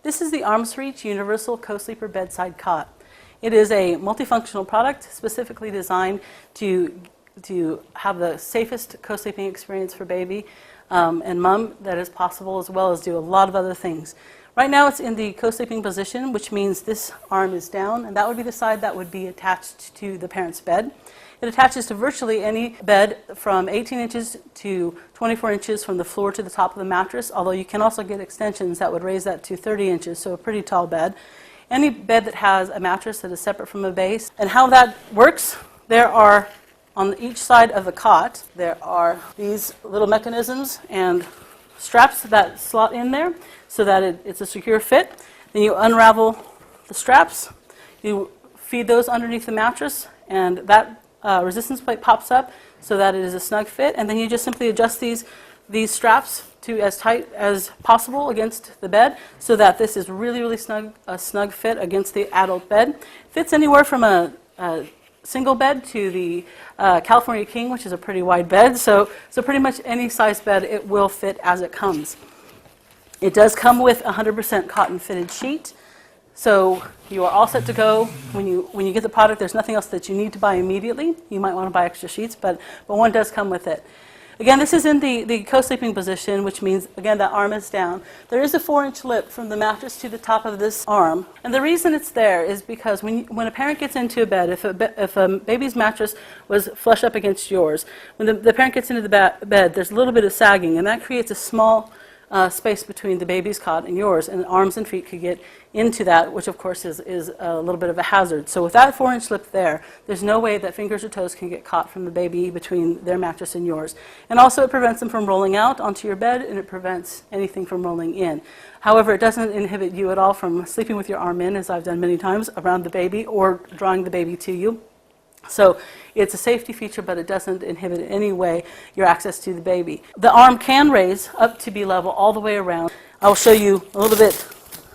This is the Arm's Reach Universal Co-Sleeper Bedside Cot. It is a multifunctional product specifically designed to have the safest co-sleeping experience for baby and mom that is possible, as well as do a lot of other things. Right now it's in the co-sleeping position, which means this arm is down, and that would be the side that would be attached to the parent's bed. It attaches to virtually any bed from 18 inches to 24 inches from the floor to the top of the mattress, although you can also get extensions that would raise that to 30 inches, so a pretty tall bed. Any bed that has a mattress that is separate from a base. And how that works, there are, on each side of the cot, there are these little mechanisms and straps that slot in there so that it's a secure fit. Then you unravel the straps, you feed those underneath the mattress, and that resistance plate pops up so that it is a snug fit, and then you just simply adjust these straps to as tight as possible against the bed so that this is really snug, a snug fit against the adult bed. Fits anywhere from a single bed to the California King, which is a pretty wide bed, so pretty much any size bed it will fit as it comes. It does come with a 100% cotton fitted sheet. So you are all set to go. When you get the product, there's nothing else that you need to buy immediately. You might want to buy extra sheets, but one does come with it. Again, this is in the co-sleeping position, which means, again, that arm is down. There is a 4-inch lip from the mattress to the top of this arm. And the reason it's there is because when a parent gets into a bed, if a baby's mattress was flush up against yours, when the parent gets into the bed, there's a little bit of sagging, and that creates a small space between the baby's cot and yours, and arms and feet could get into that, which of course is a little bit of a hazard. So with that 4-inch lip there's no way that fingers or toes can get caught from the baby between their mattress and yours. And also it prevents them from rolling out onto your bed, and it prevents anything from rolling in. However, it doesn't inhibit you at all from sleeping with your arm in, as I've done many times, around the baby or drawing the baby to you. So it's a safety feature, but it doesn't inhibit in any way your access to the baby. The arm can raise up to be level all the way around. I'll show you a little bit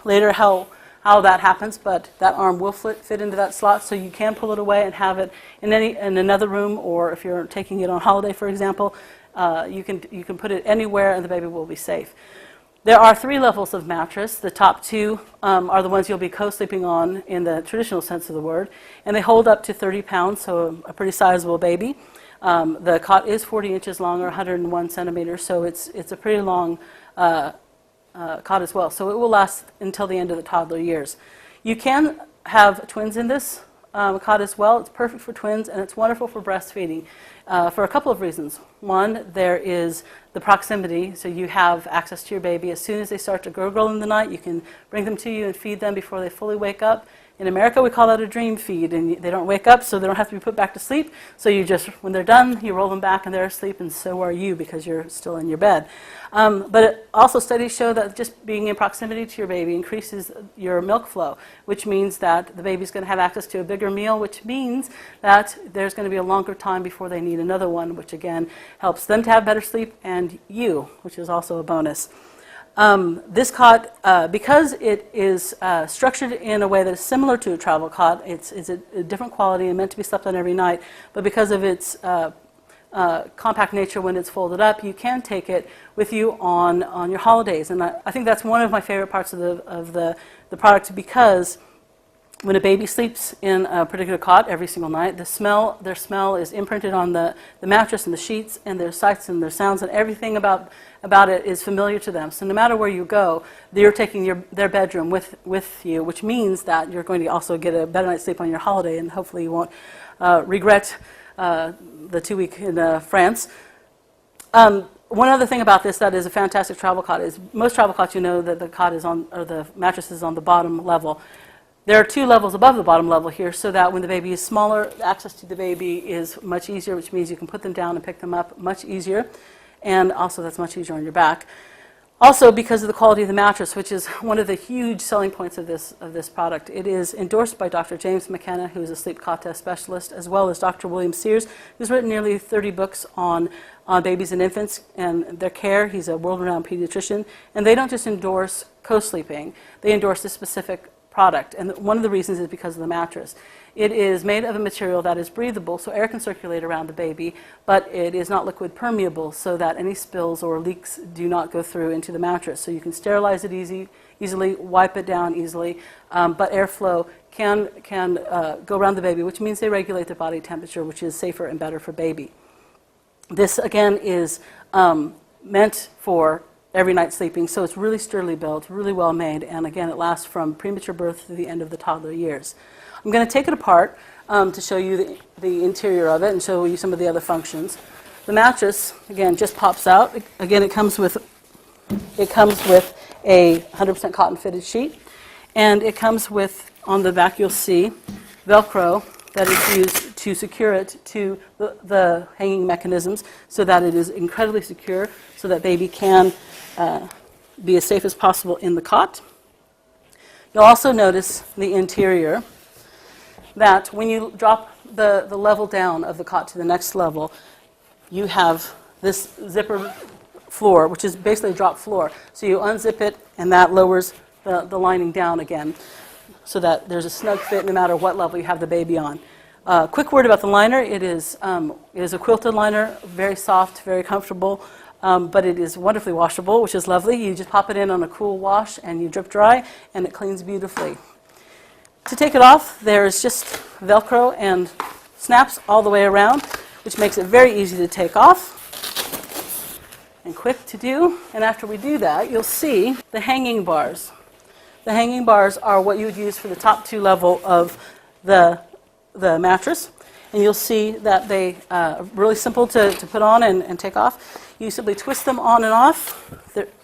later how that happens, but that arm will fit into that slot, so you can pull it away and have it in another room, or if you're taking it on holiday, for example, you can put it anywhere and the baby will be safe. There are 3 levels of mattress. The top 2 are the ones you'll be co-sleeping on in the traditional sense of the word, and they hold up to 30 pounds, so a pretty sizable baby. The cot is 40 inches long, or 101 centimeters, so it's a pretty long cot as well. So it will last until the end of the toddler years. You can have twins in this cot as well. It's perfect for twins, and it's wonderful for breastfeeding for a couple of reasons. One, there is the proximity, so you have access to your baby. As soon as they start to gurgle in the night, you can bring them to you and feed them before they fully wake up. In America, we call that a dream feed, and they don't wake up, so they don't have to be put back to sleep. So you just, when they're done, you roll them back and they're asleep, and so are you because you're still in your bed. But also studies show that just being in proximity to your baby increases your milk flow, which means that the baby's going to have access to a bigger meal, which means that there's going to be a longer time before they need another one, which again helps them to have better sleep and you, which is also a bonus. This cot, because it is structured in a way that is similar to a travel cot, it's a different quality and meant to be slept on every night, but because of its compact nature when it's folded up, you can take it with you on your holidays. And I think that's one of my favorite parts of the product, because when a baby sleeps in a particular cot every single night, their smell is imprinted on the mattress and the sheets, and their sights and their sounds and everything about it is familiar to them. So no matter where you go, you're taking their bedroom with you, which means that you're going to also get a better night's sleep on your holiday, and hopefully you won't regret the 2 week in France. One other thing about this that is a fantastic travel cot is most travel cots, you know that the cot is on, or the mattress is on the bottom level. There are 2 levels above the bottom level here, so that when the baby is smaller, access to the baby is much easier, which means you can put them down and pick them up much easier, and also that's much easier on your back. Also, because of the quality of the mattress, which is one of the huge selling points of this product, it is endorsed by Dr. James McKenna, who is a sleep cot test specialist, as well as Dr. William Sears, who's written nearly 30 books on babies and infants and their care. He's a world-renowned pediatrician, and they don't just endorse co-sleeping; they endorse this specific product, and one of the reasons is because of the mattress. It is made of a material that is breathable, so air can circulate around the baby, but it is not liquid permeable, so that any spills or leaks do not go through into the mattress. So you can sterilize it easily, wipe it down easily, but airflow can go around the baby, which means they regulate the body temperature, which is safer and better for baby. This, again, is meant for every night sleeping, so it's really sturdily built, really well made, and again, it lasts from premature birth to the end of the toddler years. I'm going to take it apart to show you the interior of it and show you some of the other functions. The mattress, again, just pops out. Again, it comes with a 100% cotton fitted sheet, and it comes with, on the back you'll see, Velcro that is used to secure it to the hanging mechanisms so that it is incredibly secure so that baby can be as safe as possible in the cot. You'll also notice the interior that when you drop the level down of the cot to the next level, you have this zipper floor, which is basically a drop floor. So you unzip it, and that lowers the lining down again so that there's a snug fit no matter what level you have the baby on. Quick word about the liner. It is a quilted liner, very soft, very comfortable, but it is wonderfully washable, which is lovely. You just pop it in on a cool wash, and you drip dry, and it cleans beautifully. To take it off, there's just Velcro and snaps all the way around, which makes it very easy to take off and quick to do. And after we do that, you'll see the hanging bars. The hanging bars are what you would use for the top two level of the mattress. And you'll see that they are really simple to put on and take off. You simply twist them on and off.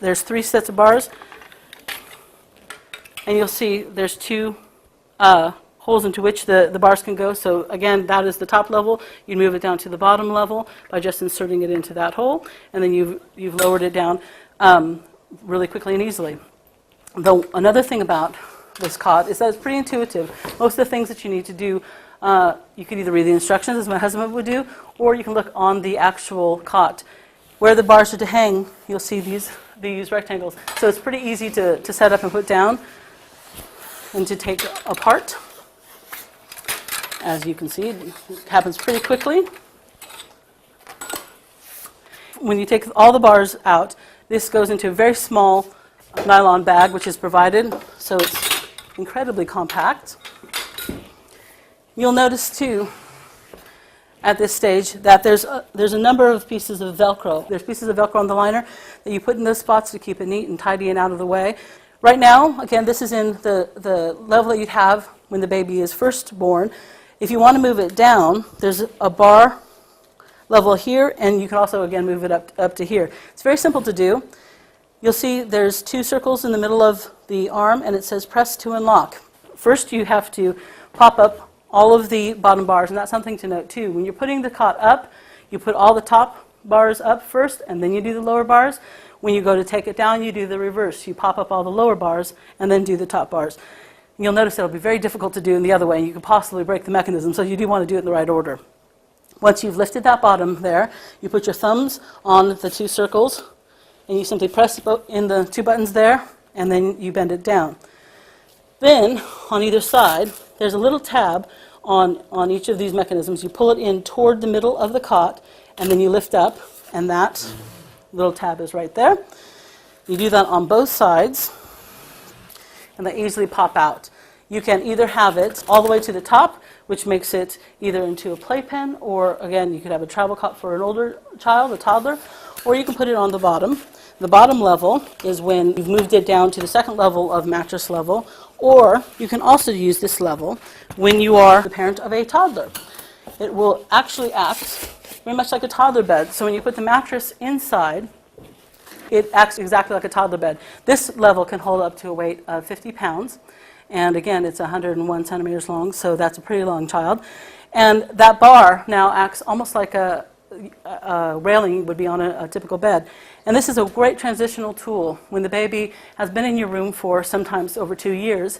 There's 3 sets of bars. And you'll see there's 2 holes into which the bars can go. So again, that is the top level. You move it down to the bottom level by just inserting it into that hole, and then you've lowered it down really quickly and easily. Though another thing about this cot is that it's pretty intuitive. Most of the things that you need to do, you can either read the instructions, as my husband would do, or you can look on the actual cot. Where the bars are to hang, you'll see these rectangles. So it's pretty easy to set up and put down and to take apart. As you can see, it happens pretty quickly. When you take all the bars out, this goes into a very small nylon bag, which is provided, so it's incredibly compact. You'll notice, too, at this stage, that there's a number of pieces of Velcro. There's pieces of Velcro on the liner that you put in those spots to keep it neat and tidy and out of the way. Right now, again, this is in the level that you'd have when the baby is first born. If you want to move it down, there's a bar level here, and you can also, again, move it up to here. It's very simple to do. You'll see there's 2 circles in the middle of the arm, and it says press to unlock. First, you have to pop up all of the bottom bars, and that's something to note, too. When you're putting the cot up, you put all the top bars up first, and then you do the lower bars. When you go to take it down, you do the reverse. You pop up all the lower bars and then do the top bars. You'll notice it'll be very difficult to do in the other way, and you could possibly break the mechanism, so you do want to do it in the right order. Once you've lifted that bottom there, you put your thumbs on the 2 circles, and you simply press in the 2 buttons there, and then you bend it down. Then, on either side, there's a little tab on each of these mechanisms. You pull it in toward the middle of the cot, and then you lift up, and that little tab is right there. You do that on both sides, and they easily pop out. You can either have it all the way to the top, which makes it either into a playpen, or again, you could have a travel cot for an older child, a toddler, or you can put it on the bottom. The bottom level is when you've moved it down to the second level of mattress level, or you can also use this level when you are the parent of a toddler. It will actually act very much like a toddler bed. So when you put the mattress inside, it acts exactly like a toddler bed. This level can hold up to a weight of 50 pounds. And again, it's 101 centimeters long, so that's a pretty long child. And that bar now acts almost like a railing would be on a typical bed. And this is a great transitional tool when the baby has been in your room for sometimes over 2 years.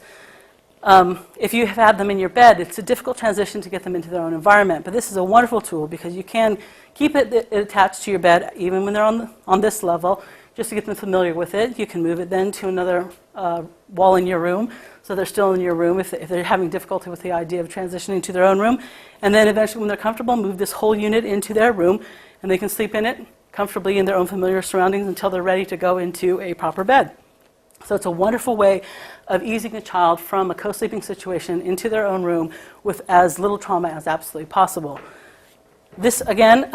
If you have had them in your bed, it's a difficult transition to get them into their own environment. But this is a wonderful tool because you can keep it attached to your bed even when they're on this level, just to get them familiar with it. You can move it then to another wall in your room, so they're still in your room if they're having difficulty with the idea of transitioning to their own room. And then eventually when they're comfortable, move this whole unit into their room, and they can sleep in it comfortably in their own familiar surroundings until they're ready to go into a proper bed. So it's a wonderful way of easing a child from a co-sleeping situation into their own room with as little trauma as absolutely possible. This, again,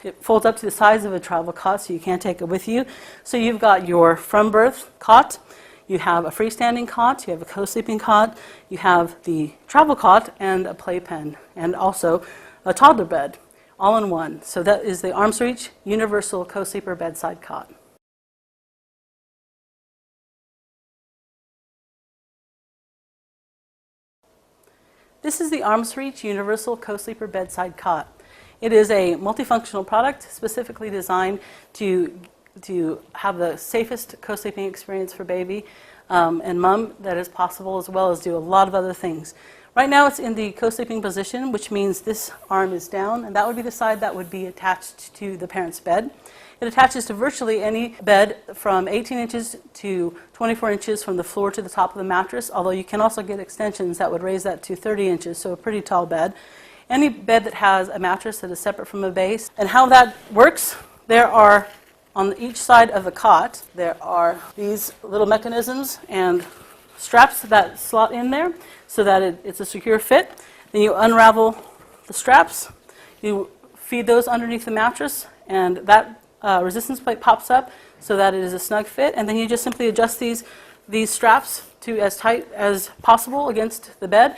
it folds up to the size of a travel cot, so you can't take it with you. So you've got your from birth cot, you have a freestanding cot, you have a co-sleeping cot, you have the travel cot and a playpen, and also a toddler bed, all in one. So that is the Arms Reach Universal Co-Sleeper Bedside Cot. This is the Arms Reach Universal Co-Sleeper Bedside Cot. It is a multifunctional product specifically designed to have the safest co-sleeping experience for baby and mom that is possible, as well as do a lot of other things. Right now it's in the co-sleeping position, which means this arm is down, and that would be the side that would be attached to the parent's bed. It attaches to virtually any bed from 18 inches to 24 inches from the floor to the top of the mattress, although you can also get extensions that would raise that to 30 inches, so a pretty tall bed. Any bed that has a mattress that is separate from a base. And how that works, there are, on each side of the cot, there are these little mechanisms and straps that slot in there so that it's a secure fit. Then you unravel the straps, you feed those underneath the mattress, and that resistance plate pops up so that it is a snug fit, and then you just simply adjust these straps to as tight as possible against the bed